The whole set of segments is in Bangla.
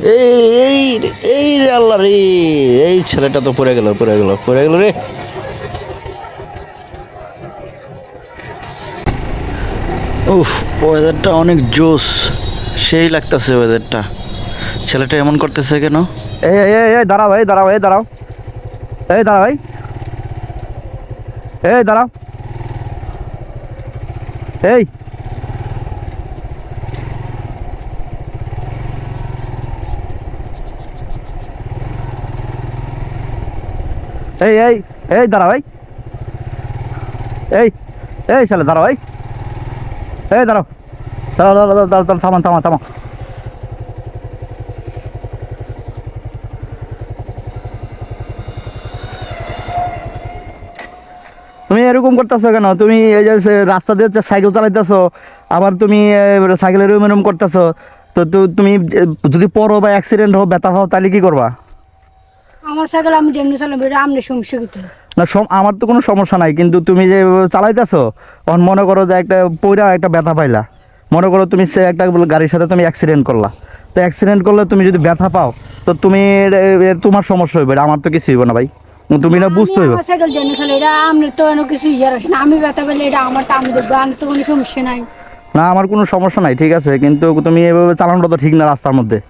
এই এই এই রে আল্লাহ রে, এই ছেলেটা তো পড়ে গেল পড়ে গেল পড়ে গেল রে। উফ, ওয়েদারটা অনেক জোস, সেই লাগতেছে ওয়েদারটা। ছেলেটা এমন করতেছে কেন? এই এই এই এই দাঁড়াও, এই দাঁড়াও, এই দাঁড়াও, এই দাঁড়াও, এই দাঁড়াও, এই এই এই এই দাঁড়াও, এই এই শালা দাঁড়াও, এই দাঁড়াও, দাঁড়াও, দাঁড়াও, দাঁড়াও, দাঁড়াও, দাঁড়াও, থামান, থামান, থামান। তুমি এরকম করতেছো কেন? তুমি এই যে রাস্তা দিয়ে সাইকেল চালাইতেছো, আবার তুমি সাইকেলের এরকম করতেছো, তুমি যদি পড়ো বা অ্যাক্সিডেন্ট হো, ব্যথা হও, তাহলে কি করবা? আমার সাইকেল আমি যেমনি চালাবো এটা আমনে সমস্যা করতে না, আমার তো কোনো সমস্যা নাই, কিন্তু তুমি যে চালাইতেছো, তখন মনে করো যে একটা পইরা একটা ব্যথা পাইলা, মনে করো তুমি সে একটা গাড়ির সাথে তুমি অ্যাক্সিডেন্ট করলা, তো অ্যাক্সিডেন্ট করলে তুমি যদি ব্যথা পাও, তো তুমি তোমার সমস্যা হইবে, আমার তো কিছু হইব না ভাই, তুমি না বুঝতে হইব। আমার সাইকেল যেমনি চালাই এটা আমনের তো এনে কিছু ইয়ার আসে না, আমি ব্যথা পেলে এটা আমারটা আমি দেখবো, আমার তো কোনো সমস্যা নাই। না, আমার কোনো সমস্যা নাই, ঠিক আছে, কিন্তু তুমি এভাবে চালানোটা তো ঠিক না রাস্তার মধ্যে।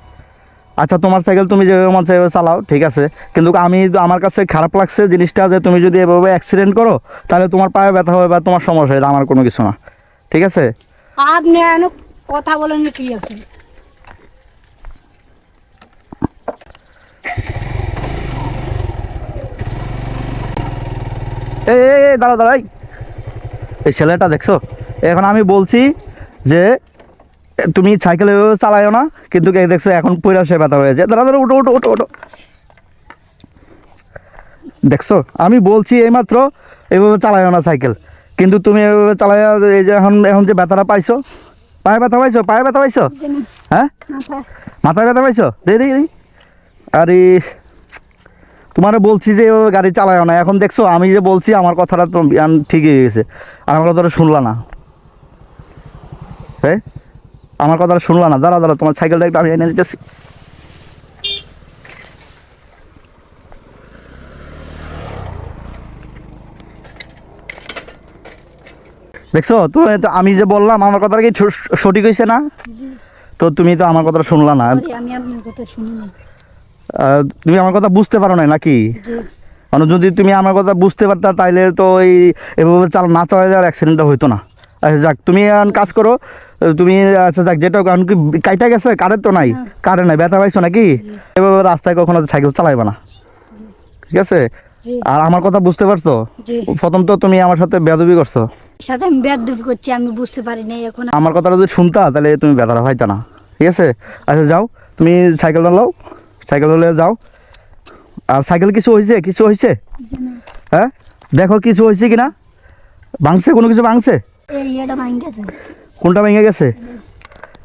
আচ্ছা, তোমার সাইকেল তুমি যেভাবে মন চায় এভাবে চালাও, ঠিক আছে, কিন্তু আমার কাছে খারাপ লাগছে জিনিসটা, যে তুমি যদি এভাবে অ্যাক্সিডেন্ট করো, তাহলে তোমার পায়ে ব্যথা হবে বা তোমার সমস্যা, এটা আমার কোনো কিছু না, ঠিক আছে। আপনি এনে কথা বলেন কি আছে? এই এই এই দাঁড়া দাঁড়াই, এই ছেলেটা দেখছো, এখন আমি বলছি যে তুমি সাইকেল এভাবে চালাইও না, কিন্তু এই দেখছো এখন পয়লা সে ব্যথা হয়েছে, দাঁড়া দাঁড়া, ওটো ওটো ওটো ওটো, দেখছো আমি বলছি এইমাত্র এইভাবে চালাইও না সাইকেল, কিন্তু তুমি এভাবে চালাই, এই যে এখন এখন যে ব্যথাটা পাইছো, পায়ে ব্যথা পাইছো, পায়ে ব্যথা পাইছো, হ্যাঁ, মাথায় ব্যথা পাইছো, দেখি দেখি, আরে তোমার বলছি যে এভাবে গাড়ি চালায়ও না, এখন দেখছো আমি যে বলছি আমার কথাটা তো ঠিকই হয়ে গেছে, আর আমার কথাটা শুনলা না, হ্যাঁ, আমার কথাটা শুনলা না, দাঁড়া দাঁড়া, তোমার সাইকেলটা একটু আমি এনে দিতেছি। দেখছো তুমি তো, আমি যে বললাম আমার কথাটা কি সঠিক হয়েছে না? তো তুমি তো আমার কথাটা শুনলা না, আমি আপনার কথা শুনি না। তুমি আমার কথা বুঝতে পারো না নাকি? মানে যদি তুমি আমার কথা বুঝতে পারতা, তাইলে তো এই এভাবে না চালা যাওয়ার অ্যাক্সিডেন্টটা হইতো না। আচ্ছা যাক, তুমি এখন কাজ করো, তুমি আচ্ছা যাক, যেটা কারণ কি কাইটা গেছে, কারেন্ট তো নাই, কারেন্ট নাই, ব্যথা পাইছো নাকি? এভাবে রাস্তায় কখনো সাইকেল চালাইবা না, ঠিক আছে? আর আমার কথা বুঝতে পারছো? প্রথম তো তুমি আমার সাথে বেয়াদবি করছো, সাথে আমি বেয়াদবি করছি, আমি বুঝতে পারি না এখন। আমার কথাটা যদি শুনতা, তাহলে তুমি ব্যথাটা পাইতা না, ঠিক আছে? আচ্ছা যাও, তুমি সাইকেলটা নাও, সাইকেল হলে যাও। আর সাইকেল কিছু হয়েছে, কিছু হয়েছে, হ্যাঁ, দেখো কিছু হয়েছে কিনা, ভাঙছে, কোনো কিছু ভাঙছে? এই এটা ভাঙ গেছে। কোনটা ভেঙে গেছে?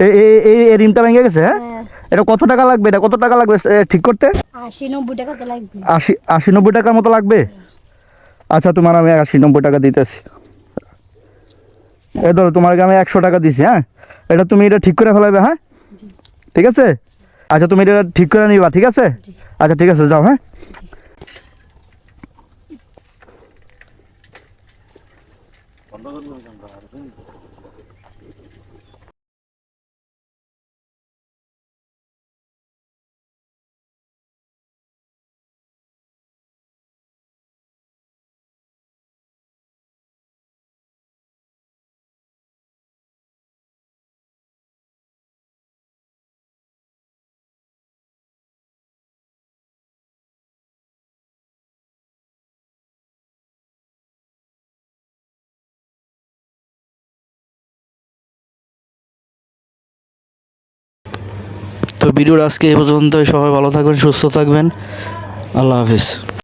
এই এই এই রিমটা ভেঙে গেছে, হ্যাঁ? এটা কত টাকা লাগবে, এটা কত টাকা লাগবে ঠিক করতে? 80-90 টাকা তো লাগবে। 80-90 টাকার মতো লাগবে? আচ্ছা, তোমার আমি 80-90 টাকা দিতেছি, এই ধরো তোমাকে আমি 100 টাকা দিছি, হ্যাঁ, এটা তুমি এটা ঠিক করে ফেলাবে, হ্যাঁ, ঠিক আছে? আচ্ছা, তুমি এটা ঠিক করে নিবা, ঠিক আছে? আচ্ছা ঠিক আছে, যাও, হ্যাঁ। তো ভিডিওটা আজকে এই পর্যন্ত, সবাই ভালো থাকবেন, সুস্থ থাকবেন, আল্লাহ হাফিজ।